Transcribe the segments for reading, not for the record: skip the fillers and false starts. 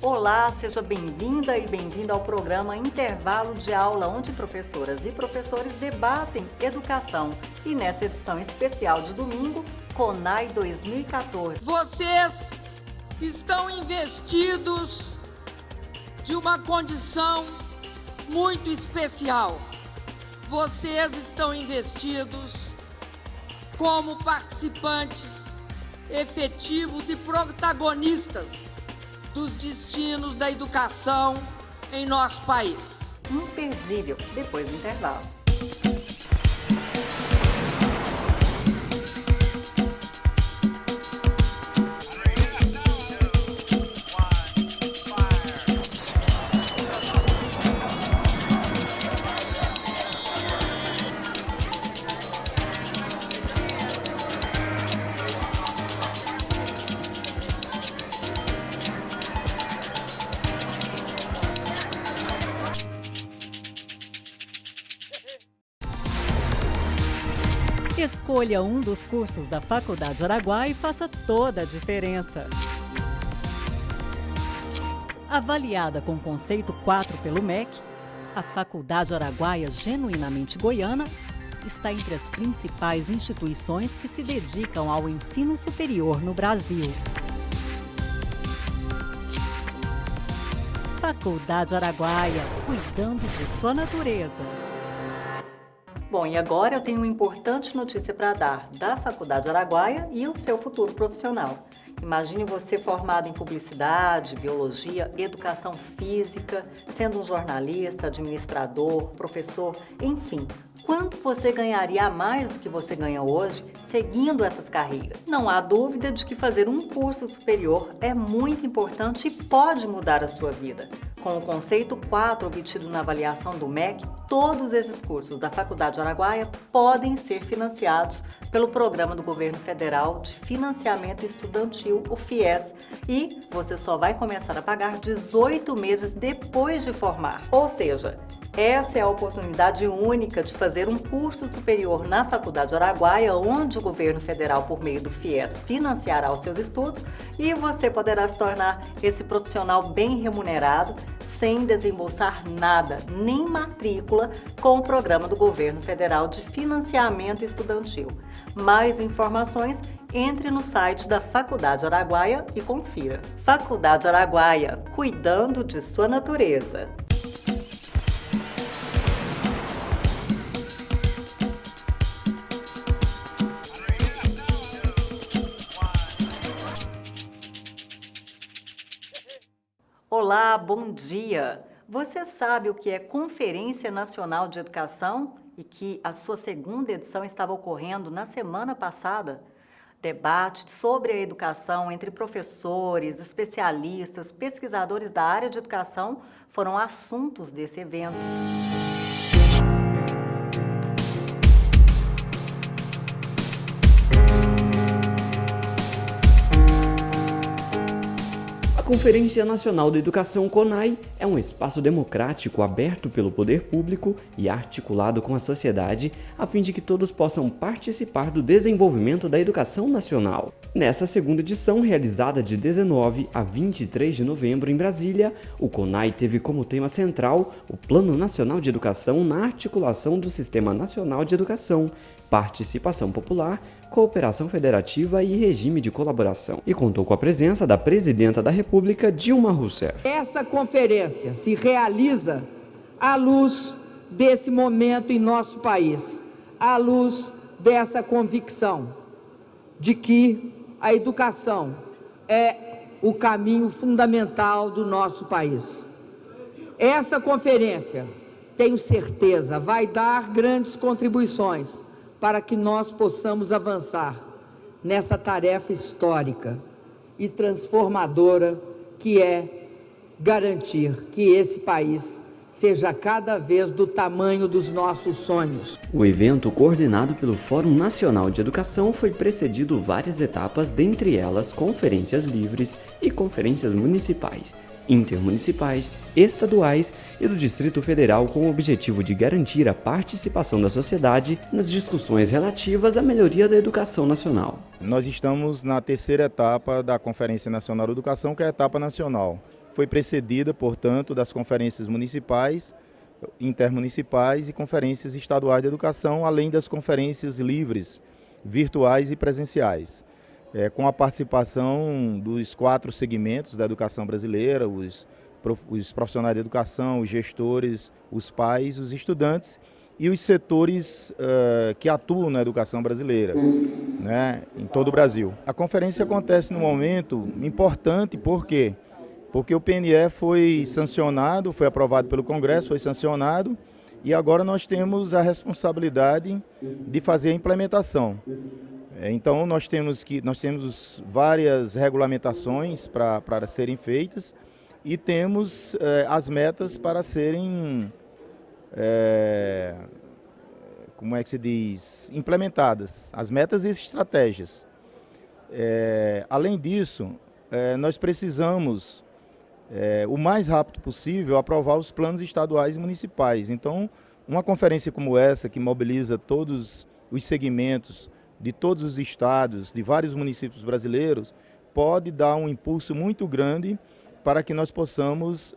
Olá, seja bem-vinda e bem-vindo ao programa Intervalo de Aula, onde professoras e professores debatem educação. E nessa edição especial de domingo, CONAI 2014. Vocês estão investidos de uma condição muito especial. Vocês estão investidos como participantes efetivos e protagonistas dos destinos da educação em nosso país. Imperdível, depois do intervalo. Escolha um dos cursos da Faculdade Araguaia e faça toda a diferença. Avaliada com conceito 4 pelo MEC, a Faculdade Araguaia Genuinamente Goiana está entre as principais instituições que se dedicam ao ensino superior no Brasil. Faculdade Araguaia, cuidando de sua natureza. Bom, e agora eu tenho uma importante notícia para dar da Faculdade Araguaia e o seu futuro profissional. Imagine você formado em publicidade, biologia, educação física, sendo um jornalista, administrador, professor, enfim. Quanto você ganharia a mais do que você ganha hoje seguindo essas carreiras? Não há dúvida de que fazer um curso superior é muito importante e pode mudar a sua vida. Com o conceito 4 obtido na avaliação do MEC, todos esses cursos da Faculdade Araguaia podem ser financiados pelo Programa do Governo Federal de Financiamento Estudantil, o FIES, e você só vai começar a pagar 18 meses depois de formar. Ou seja, essa é a oportunidade única de fazer um curso superior na Faculdade Araguaia, onde o governo federal, por meio do FIES, financiará os seus estudos e você poderá se tornar esse profissional bem remunerado, sem desembolsar nada, nem matrícula, com o programa do governo federal de financiamento estudantil. Mais informações, entre no site da Faculdade Araguaia e confira. Faculdade Araguaia, cuidando de sua natureza. Olá, bom dia! Você sabe o que é Conferência Nacional de Educação e que a sua segunda edição estava ocorrendo na semana passada? Debate sobre a educação entre professores, especialistas, pesquisadores da área de educação foram assuntos desse evento. A Conferência Nacional de Educação CONAI é um espaço democrático aberto pelo poder público e articulado com a sociedade a fim de que todos possam participar do desenvolvimento da educação nacional. Nessa segunda edição, realizada de 19 a 23 de novembro em Brasília, o CONAI teve como tema central o Plano Nacional de Educação na articulação do Sistema Nacional de Educação, participação popular, cooperação federativa e regime de colaboração, e contou com a presença da Presidenta da República, Dilma Rousseff. Essa conferência se realiza à luz desse momento em nosso país, à luz dessa convicção de que a educação é o caminho fundamental do nosso país. Essa conferência, tenho certeza, vai dar grandes contribuições para que nós possamos avançar nessa tarefa histórica e transformadora que é garantir que esse país seja cada vez do tamanho dos nossos sonhos. O evento, coordenado pelo Fórum Nacional de Educação, foi precedido várias etapas, dentre elas conferências livres e conferências municipais, intermunicipais, estaduais e do Distrito Federal, com o objetivo de garantir a participação da sociedade nas discussões relativas à melhoria da educação nacional. Nós estamos na terceira etapa da Conferência Nacional de Educação, que é a etapa nacional. foi precedida, portanto, das conferências municipais, intermunicipais e conferências estaduais de educação, além das conferências livres, virtuais e presenciais, com a participação dos 4 segmentos da educação brasileira, os profissionais de educação, os gestores, os pais, os estudantes e os setores que atuam na educação brasileira, né, em todo o Brasil. A conferência acontece num momento importante, por quê? Porque o PNE foi sancionado, foi aprovado pelo Congresso, foi sancionado, e agora nós temos a responsabilidade de fazer a implementação. Então nós temos várias regulamentações para serem feitas e temos as metas para serem, como é que se diz, implementadas, as metas e as estratégias. Além disso, nós precisamos, o mais rápido possível, aprovar os planos estaduais e municipais. Então, uma conferência como essa, que mobiliza todos os segmentos de todos os estados, de vários municípios brasileiros, pode dar um impulso muito grande para que nós possamos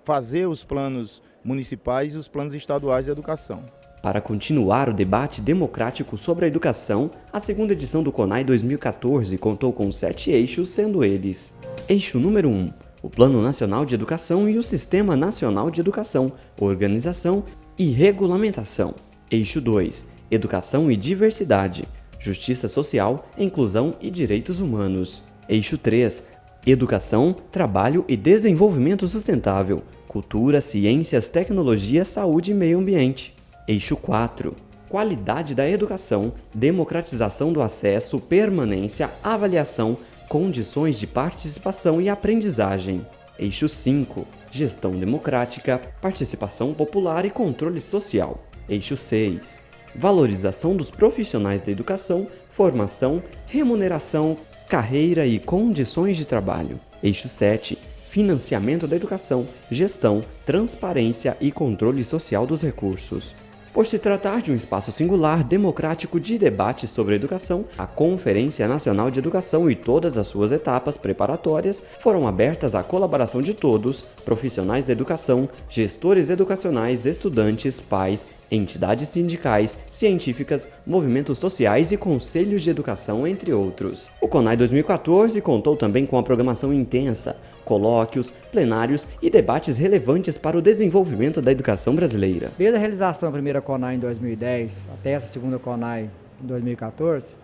fazer os planos municipais e os planos estaduais de educação. Para continuar o debate democrático sobre a educação, a segunda edição do CONAI 2014 contou com 7 eixos, sendo eles: eixo número 1, o Plano Nacional de Educação e o Sistema Nacional de Educação, Organização e Regulamentação. Eixo 2, Educação e Diversidade, Justiça Social, Inclusão e Direitos Humanos. Eixo 3, Educação, Trabalho e Desenvolvimento Sustentável, Cultura, Ciências, Tecnologia, Saúde e Meio Ambiente. Eixo 4, Qualidade da Educação, Democratização do Acesso, Permanência, Avaliação, Condições de Participação e Aprendizagem. Eixo 5, Gestão Democrática, Participação Popular e Controle Social. Eixo 6, Valorização dos profissionais da educação, formação, remuneração, carreira e condições de trabalho. Eixo 7, Financiamento da educação, gestão, transparência e controle social dos recursos. Por se tratar de um espaço singular, democrático de debate sobre a educação, a Conferência Nacional de Educação e todas as suas etapas preparatórias foram abertas à colaboração de todos, profissionais da educação, gestores educacionais, estudantes, pais, entidades sindicais, científicas, movimentos sociais e conselhos de educação, entre outros. O CONAI 2014 contou também com a programação intensa, colóquios, plenários e debates relevantes para o desenvolvimento da educação brasileira. Desde a realização da primeira CONAI em 2010 até essa segunda CONAI em 2014,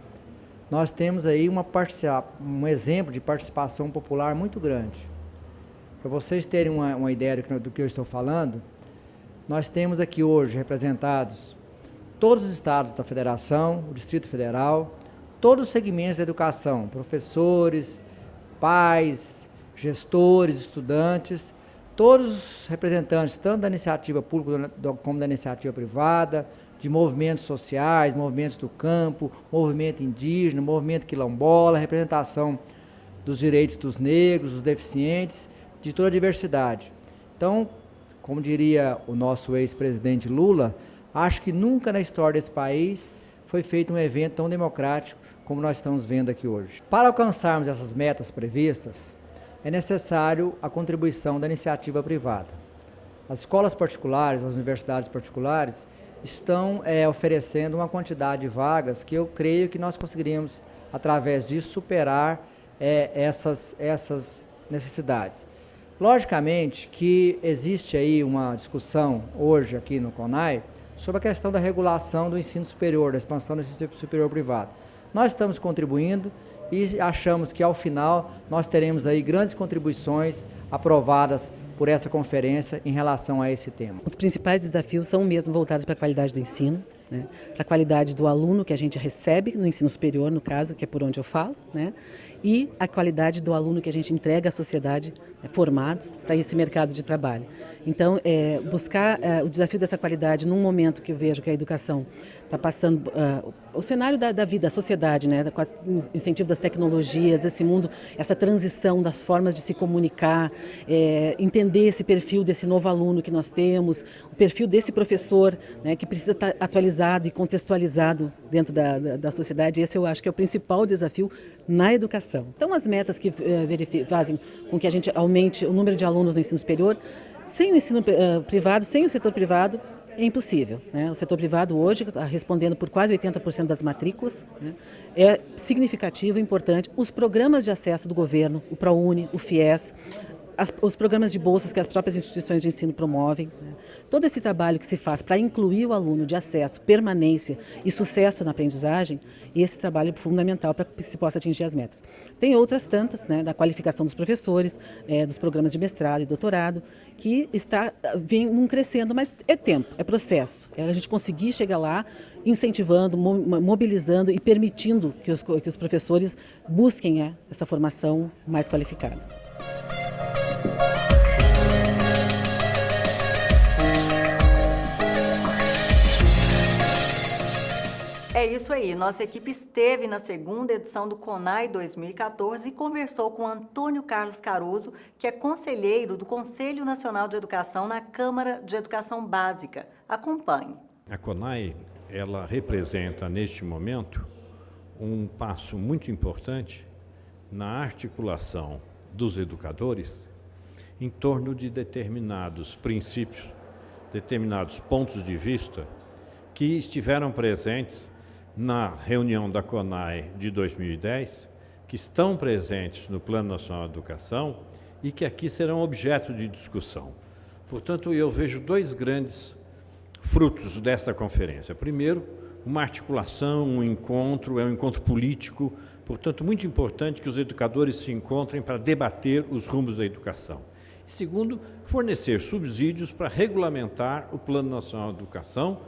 nós temos aí um exemplo de participação popular muito grande. Para vocês terem uma ideia do que eu estou falando, nós temos aqui hoje representados todos os estados da Federação, o Distrito Federal, todos os segmentos da educação, professores, pais, gestores, estudantes, todos os representantes, tanto da iniciativa pública como da iniciativa privada, de movimentos sociais, movimentos do campo, movimento indígena, movimento quilombola, representação dos direitos dos negros, dos deficientes, de toda a diversidade. Então, como diria o nosso ex-presidente Lula, acho que nunca na história desse país foi feito um evento tão democrático como nós estamos vendo aqui hoje. Para alcançarmos essas metas previstas, é necessário a contribuição da iniciativa privada. As escolas particulares, as universidades particulares, estão oferecendo uma quantidade de vagas que eu creio que nós conseguiríamos, através disso, superar essas necessidades. Logicamente que existe aí uma discussão hoje aqui no CONAI sobre a questão da regulação do ensino superior, da expansão do ensino superior privado. Nós estamos contribuindo e achamos que, ao final, nós teremos aí grandes contribuições aprovadas por essa conferência em relação a esse tema. Os principais desafios são mesmo voltados para a qualidade do ensino, né? Para a qualidade do aluno que a gente recebe no ensino superior, no caso, que é por onde eu falo, né? E a qualidade do aluno que a gente entrega à sociedade formado para esse mercado de trabalho. Então, buscar o desafio dessa qualidade num momento que eu vejo que a educação está passando, o cenário da vida, da sociedade, né? Com o incentivo das tecnologias, esse mundo, essa transição das formas de se comunicar, entender esse perfil desse novo aluno que nós temos, o perfil desse professor, né, que precisa estar atualizando atualizado e contextualizado dentro da sociedade. Esse eu acho que é o principal desafio na educação. Então, as metas que fazem com que a gente aumente o número de alunos no ensino superior, sem o ensino privado, sem o setor privado, é impossível, né? O setor privado hoje está respondendo por quase 80% das matrículas, né? É significativo, importante. Os programas de acesso do governo, o ProUni, o FIES, os programas de bolsas que as próprias instituições de ensino promovem, né? Todo esse trabalho que se faz para incluir o aluno de acesso, permanência e sucesso na aprendizagem, esse trabalho é fundamental para que se possa atingir as metas. Tem outras tantas, né, da qualificação dos professores, dos programas de mestrado e doutorado, que vem crescendo, mas é tempo, é processo. É a gente conseguir chegar lá incentivando, mobilizando e permitindo que os professores busquem essa formação mais qualificada. É isso aí, nossa equipe esteve na segunda edição do CONAI 2014 e conversou com Antônio Carlos Caruso, que é conselheiro do Conselho Nacional de Educação na Câmara de Educação Básica. Acompanhe. A CONAI, ela representa neste momento um passo muito importante na articulação dos educadores em torno de determinados princípios, determinados pontos de vista que estiveram presentes na reunião da CONAI de 2010, que estão presentes no Plano Nacional de Educação e que aqui serão objeto de discussão. Portanto, eu vejo dois grandes frutos desta conferência. Primeiro, uma articulação, um encontro político, portanto, muito importante que os educadores se encontrem para debater os rumos da educação. E segundo, fornecer subsídios para regulamentar o Plano Nacional de Educação,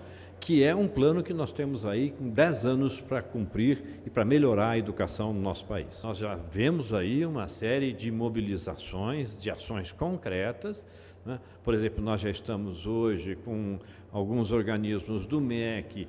que é um plano que nós temos aí com 10 anos para cumprir e para melhorar a educação no nosso país. Nós já vemos aí uma série de mobilizações, de ações concretas, né? Por exemplo, nós já estamos hoje com alguns organismos do MEC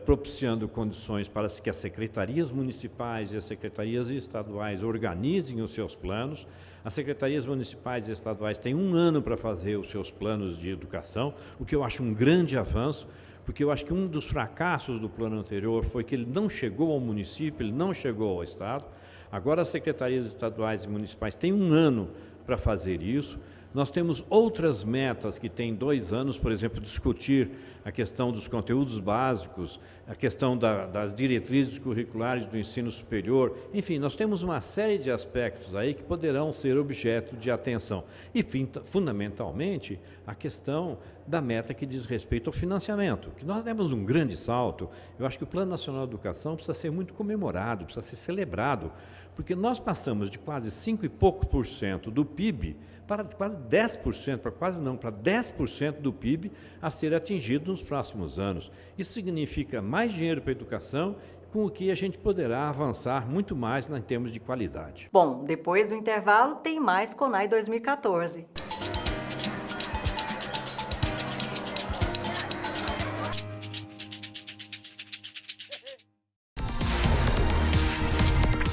propiciando condições para que as secretarias municipais e as secretarias estaduais organizem os seus planos. As secretarias municipais e estaduais têm 1 ano para fazer os seus planos de educação, o que eu acho um grande avanço, porque eu acho que um dos fracassos do plano anterior foi que ele não chegou ao município, ele não chegou ao Estado. Agora as secretarias estaduais e municipais têm 1 ano para fazer isso. Nós temos outras metas que têm 2 anos, por exemplo, discutir a questão dos conteúdos básicos, a questão das diretrizes curriculares do ensino superior. Enfim, nós temos uma série de aspectos aí que poderão ser objeto de atenção. E, fundamentalmente, a questão da meta que diz respeito ao financiamento, que nós demos um grande salto. Eu acho que o Plano Nacional de Educação precisa ser muito comemorado, precisa ser celebrado, porque nós passamos de quase 5 e pouco por cento do PIB para quase 10%, para 10% do PIB a ser atingido nos próximos anos. Isso significa mais dinheiro para a educação, com o que a gente poderá avançar muito mais em termos de qualidade. Bom, depois do intervalo tem mais CONAI 2014.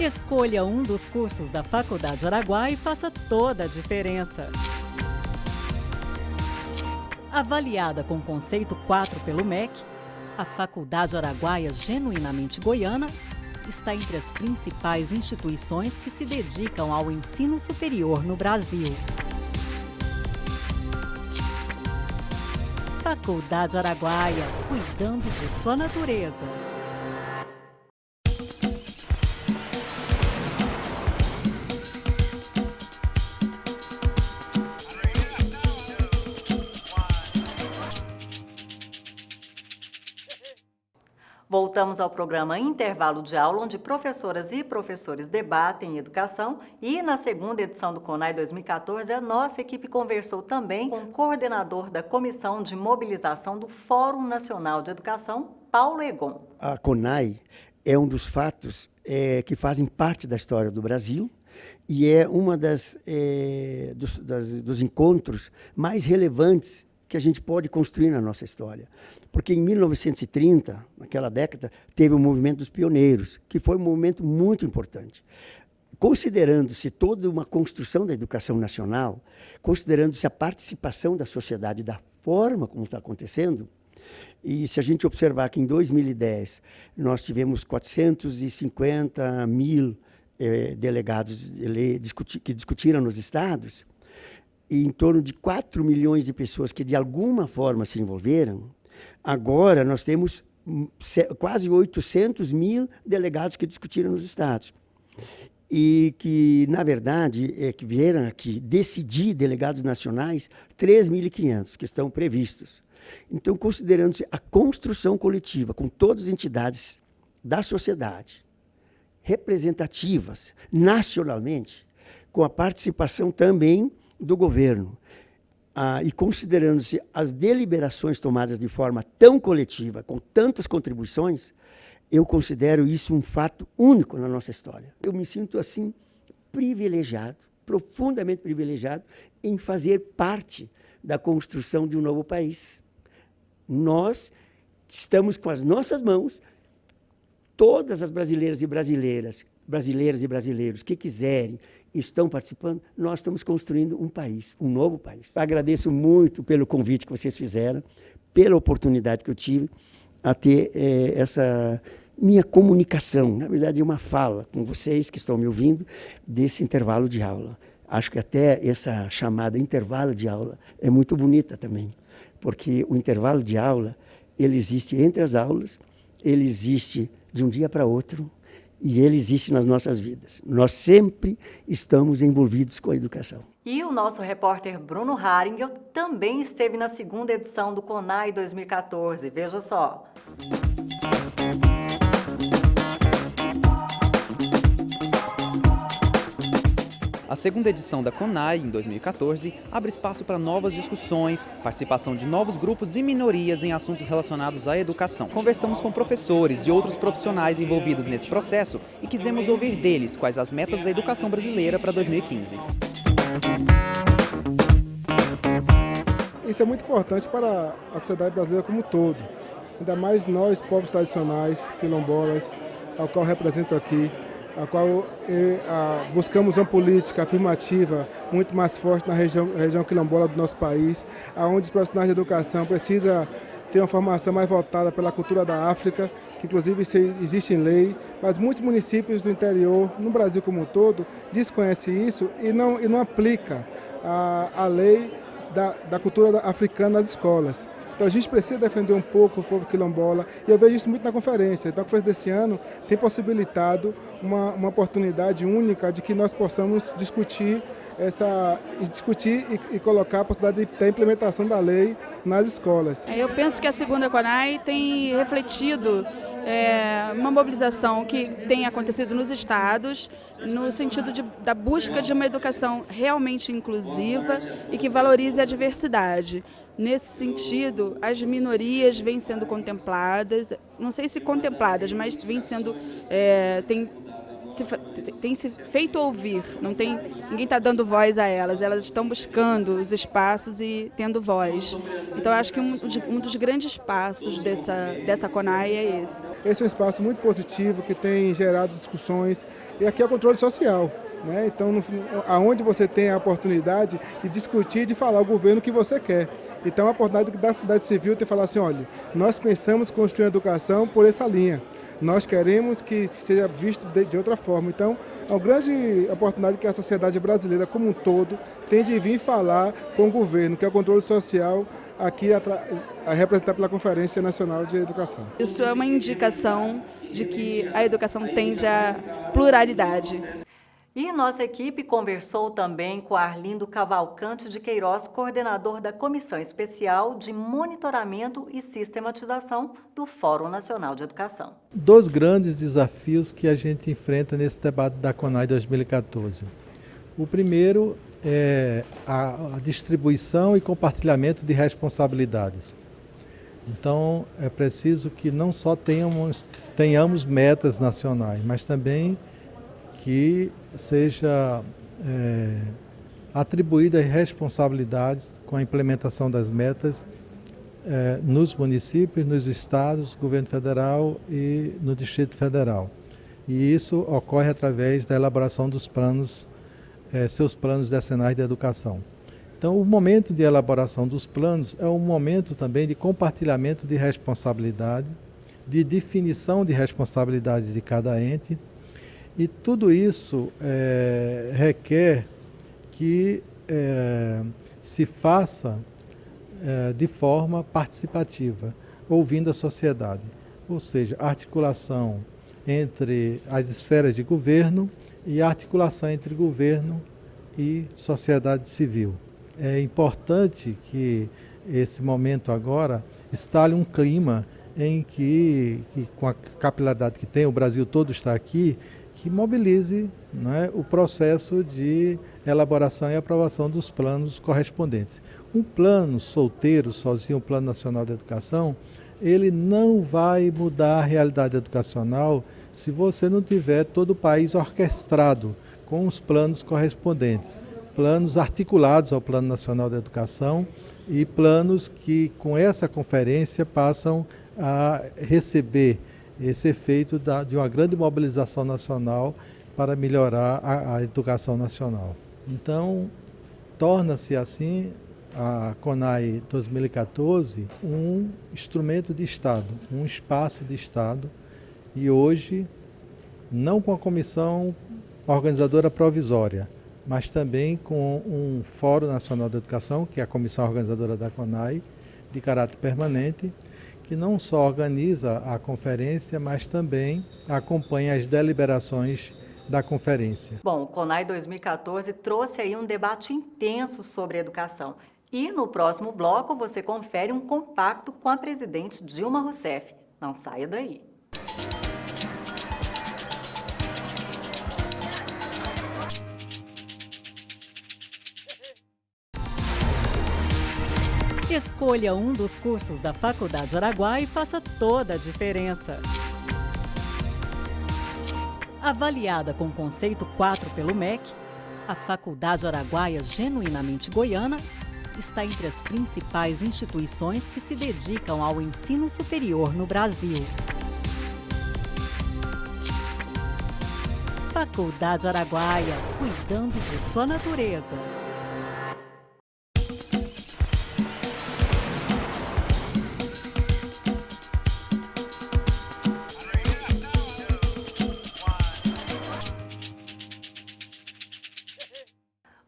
Escolha um dos cursos da Faculdade Araguaia e faça toda a diferença. Avaliada com conceito 4 pelo MEC, a Faculdade Araguaia Genuinamente Goiana está entre as principais instituições que se dedicam ao ensino superior no Brasil. Faculdade Araguaia, cuidando de sua natureza. Voltamos ao programa Intervalo de Aula, onde professoras e professores debatem educação. E na segunda edição do CONAI 2014, a nossa equipe conversou também com o coordenador da Comissão de Mobilização do Fórum Nacional de Educação, Paulo Egon. A CONAI é um dos fatos que fazem parte da história do Brasil e é uma dos encontros mais relevantes que a gente pode construir na nossa história. Porque em 1930, naquela década, teve o movimento dos pioneiros, que foi um movimento muito importante. Considerando-se toda uma construção da educação nacional, considerando-se a participação da sociedade da forma como está acontecendo, E se a gente observar que em 2010 nós tivemos 450 mil delegados que discutiram nos estados, e em torno de 4 milhões de pessoas que de alguma forma se envolveram, agora nós temos quase 800 mil delegados que discutiram nos estados. E que, na verdade, que vieram aqui decidir delegados nacionais, 3.500 que estão previstos. Então, considerando-se a construção coletiva com todas as entidades da sociedade, representativas nacionalmente, com a participação também do governo, e considerando-se as deliberações tomadas de forma tão coletiva, com tantas contribuições, eu considero isso um fato único na nossa história. Eu me sinto, assim, privilegiado, profundamente privilegiado, em fazer parte da construção de um novo país. Nós estamos com as nossas mãos, todas as brasileiras e brasileiros que quiserem, estão participando, nós estamos construindo um país, um novo país. Agradeço muito pelo convite que vocês fizeram, pela oportunidade que eu tive a ter essa minha comunicação, na verdade, uma fala com vocês que estão me ouvindo desse intervalo de aula. Acho que até essa chamada intervalo de aula é muito bonita também, porque o intervalo de aula, ele existe entre as aulas, ele existe de um dia para outro e ele existe nas nossas vidas. Nós sempre estamos envolvidos com a educação. E o nosso repórter Bruno Haringel também esteve na segunda edição do CONAI 2014. Veja só. A segunda edição da CONAI, em 2014, abre espaço para novas discussões, participação de novos grupos e minorias em assuntos relacionados à educação. Conversamos com professores e outros profissionais envolvidos nesse processo e quisemos ouvir deles quais as metas da educação brasileira para 2015. Isso é muito importante para a sociedade brasileira como um todo, ainda mais nós, povos tradicionais, quilombolas, ao qual represento aqui, a qual buscamos uma política afirmativa muito mais forte na região quilombola do nosso país, onde os profissionais de educação precisam ter uma formação mais voltada pela cultura da África, que inclusive existe em lei, mas muitos municípios do interior, no Brasil como um todo, desconhecem isso e não aplicam a lei da cultura africana nas escolas. Então a gente precisa defender um pouco o povo quilombola e eu vejo isso muito na conferência. Então a conferência desse ano tem possibilitado uma oportunidade única de que nós possamos discutir e colocar a possibilidade da implementação da lei nas escolas. Eu penso que a segunda CONAI tem refletido uma mobilização que tem acontecido nos estados, no sentido da busca de uma educação realmente inclusiva e que valorize a diversidade. Nesse sentido, as minorias vêm sendo contempladas, não sei se contempladas, mas vêm sendo, tem se feito ouvir, ninguém está dando voz a elas estão buscando os espaços e tendo voz. Então, acho que um dos grandes passos dessa CONAI é esse. Esse é um espaço muito positivo que tem gerado discussões e aqui é o controle social. Então, aonde você tem a oportunidade de discutir, de falar ao governo o que você quer. Então, a oportunidade da sociedade civil ter falar assim, olha, nós pensamos construir a educação por essa linha. Nós queremos que seja visto de outra forma. Então, é uma grande oportunidade que a sociedade brasileira como um todo tem de vir falar com o governo, que é o controle social, aqui representado pela Conferência Nacional de Educação. Isso é uma indicação de que a educação tende à pluralidade. E nossa equipe conversou também com Arlindo Cavalcante de Queiroz, coordenador da Comissão Especial de Monitoramento e Sistematização do Fórum Nacional de Educação. Dois grandes desafios que a gente enfrenta nesse debate da CONAI 2014. O primeiro é a distribuição e compartilhamento de responsabilidades. Então, é preciso que não só tenhamos metas nacionais, mas também que seja atribuídas responsabilidades com a implementação das metas nos municípios, nos estados, governo federal e no Distrito Federal. E isso ocorre através da elaboração dos planos, seus planos decenais de educação. Então, o momento de elaboração dos planos é um momento também de compartilhamento de responsabilidade, de definição de responsabilidade de cada ente, e tudo isso requer que se faça de forma participativa, ouvindo a sociedade, ou seja, articulação entre as esferas de governo e articulação entre governo e sociedade civil. É importante que esse momento agora instale um clima em que com a capilaridade que tem, o Brasil todo está aqui, que mobilize, né, o processo de elaboração e aprovação dos planos correspondentes. Um plano solteiro, sozinho, o Plano Nacional de Educação, ele não vai mudar a realidade educacional se você não tiver todo o país orquestrado com os planos correspondentes. Planos articulados ao Plano Nacional de Educação e planos que, com essa conferência, passam a receber esse efeito de uma grande mobilização nacional para melhorar a educação nacional. Então, torna-se assim a CONAI 2014 um instrumento de Estado, um espaço de Estado, e hoje, não com a comissão organizadora provisória, mas também com um Fórum Nacional de Educação, que é a comissão organizadora da CONAI, de caráter permanente, que não só organiza a conferência, mas também acompanha as deliberações da conferência. Bom, o CONAI 2014 trouxe aí um debate intenso sobre educação. E no próximo bloco você confere um compacto com a presidente Dilma Rousseff. Não saia daí. Escolha um dos cursos da Faculdade Araguaia e faça toda a diferença. Avaliada com conceito 4 pelo MEC, a Faculdade Araguaia Genuinamente Goiana está entre as principais instituições que se dedicam ao ensino superior no Brasil. Faculdade Araguaia, cuidando de sua natureza.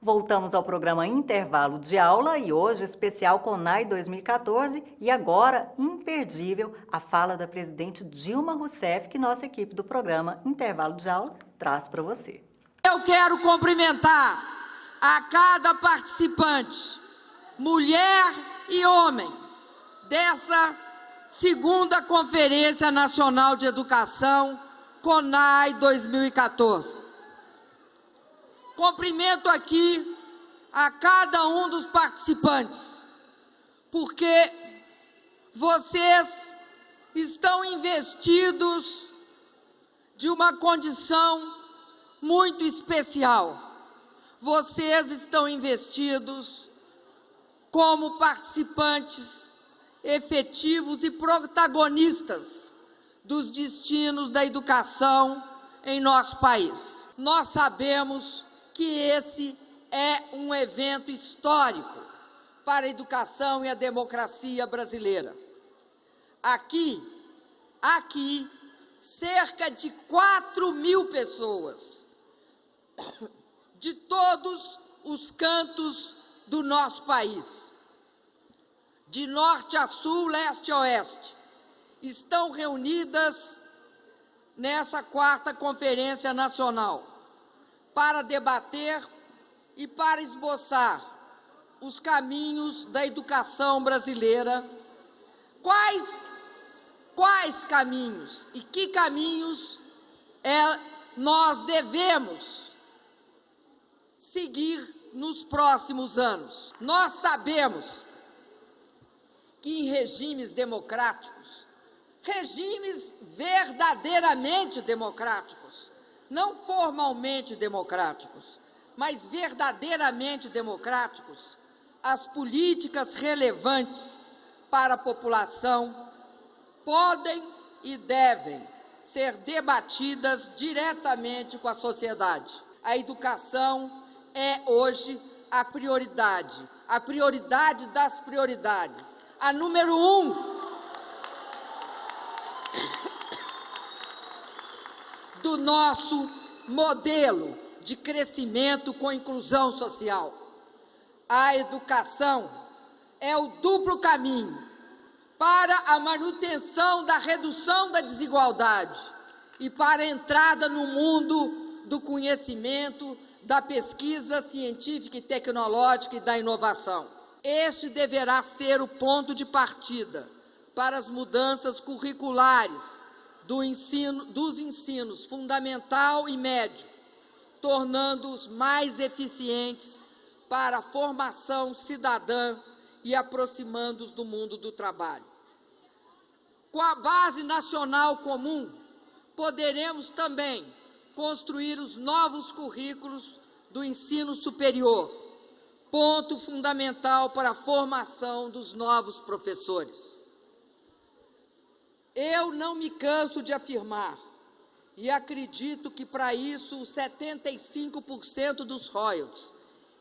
Voltamos ao programa Intervalo de Aula e hoje especial CONAI 2014 e agora imperdível a fala da presidente Dilma Rousseff que nossa equipe do programa Intervalo de Aula traz para você. Eu quero cumprimentar a cada participante, mulher e homem, dessa segunda Conferência Nacional de Educação CONAI 2014. Cumprimento aqui a cada um dos participantes, porque vocês estão investidos de uma condição muito especial. Vocês estão investidos como participantes efetivos e protagonistas dos destinos da educação em nosso país. Nós sabemos que esse é um evento histórico para a educação e a democracia brasileira. Aqui, cerca de 4.000 pessoas, de todos os cantos do nosso país, de norte a sul, leste a oeste, estão reunidas nessa 4ª Conferência Nacional para debater e para esboçar os caminhos da educação brasileira. Quais caminhos e que caminhos nós devemos seguir nos próximos anos? Nós sabemos que em regimes democráticos, regimes verdadeiramente democráticos, não formalmente democráticos, mas verdadeiramente democráticos, as políticas relevantes para a população podem e devem ser debatidas diretamente com a sociedade. A educação é hoje a prioridade das prioridades, a número 1 do nosso modelo de crescimento com inclusão social. A educação é o duplo caminho para a manutenção da redução da desigualdade e para a entrada no mundo do conhecimento, da pesquisa científica e tecnológica e da inovação. Este deverá ser o ponto de partida para as mudanças curriculares dos ensinos fundamental e médio, tornando-os mais eficientes para a formação cidadã e aproximando-os do mundo do trabalho. Com a Base Nacional Comum, poderemos também construir os novos currículos do ensino superior, ponto fundamental para a formação dos novos professores. Eu não me canso de afirmar, e acredito que para isso os 75% dos royalties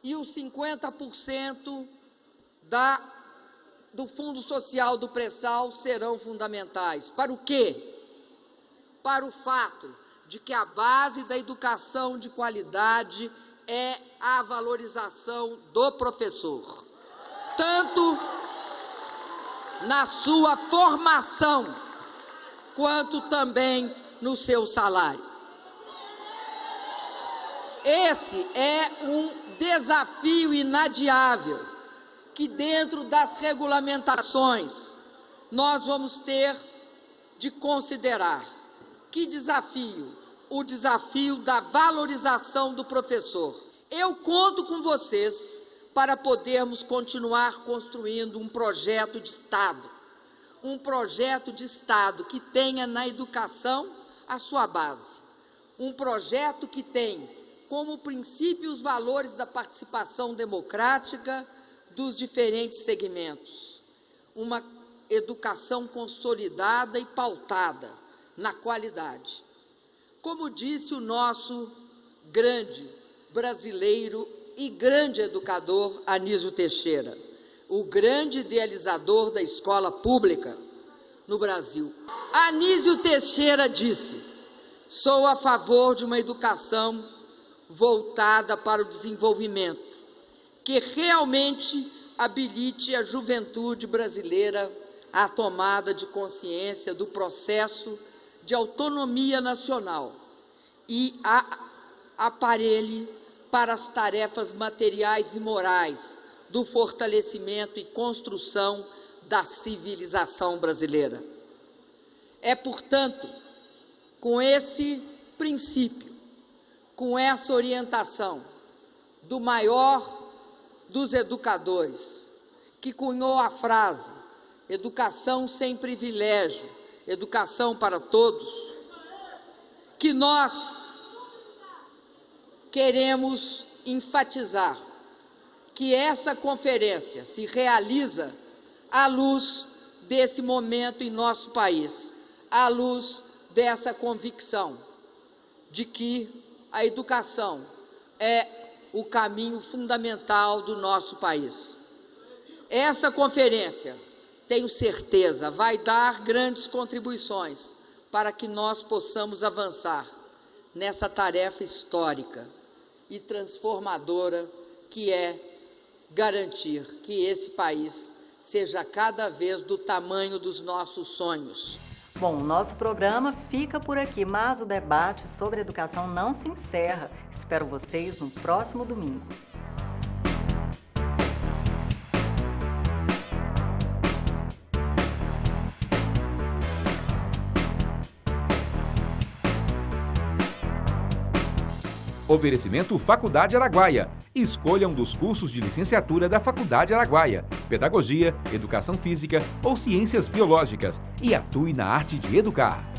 e os 50% do Fundo Social do Pré-Sal serão fundamentais. Para o quê? Para o fato de que a base da educação de qualidade é a valorização do professor, tanto na sua formação, quanto também no seu salário. Esse é um desafio inadiável que, dentro das regulamentações, nós vamos ter de considerar. Que desafio? O desafio da valorização do professor. Eu conto com vocês para podermos continuar construindo um projeto de Estado. Um projeto de Estado que tenha na educação a sua base. Um projeto que tem como princípio os valores da participação democrática dos diferentes segmentos. Uma educação consolidada e pautada na qualidade. Como disse o nosso grande brasileiro e grande educador Anísio Teixeira, o grande idealizador da escola pública no Brasil. Anísio Teixeira disse: sou a favor de uma educação voltada para o desenvolvimento, que realmente habilite a juventude brasileira à tomada de consciência do processo de autonomia nacional e a aparelhe para as tarefas materiais e morais do fortalecimento e construção da civilização brasileira. É, portanto, com esse princípio, com essa orientação do maior dos educadores, que cunhou a frase educação sem privilégio, educação para todos, que nós queremos enfatizar que essa conferência se realiza à luz desse momento em nosso país, à luz dessa convicção de que a educação é o caminho fundamental do nosso país. Essa conferência, tenho certeza, vai dar grandes contribuições para que nós possamos avançar nessa tarefa histórica e transformadora que é garantir que esse país seja cada vez do tamanho dos nossos sonhos. Bom, o nosso programa fica por aqui, mas o debate sobre educação não se encerra. Espero vocês no próximo domingo. Oferecimento Faculdade Araguaia. Escolha um dos cursos de licenciatura da Faculdade Araguaia, Pedagogia, Educação Física ou Ciências Biológicas e atue na arte de educar.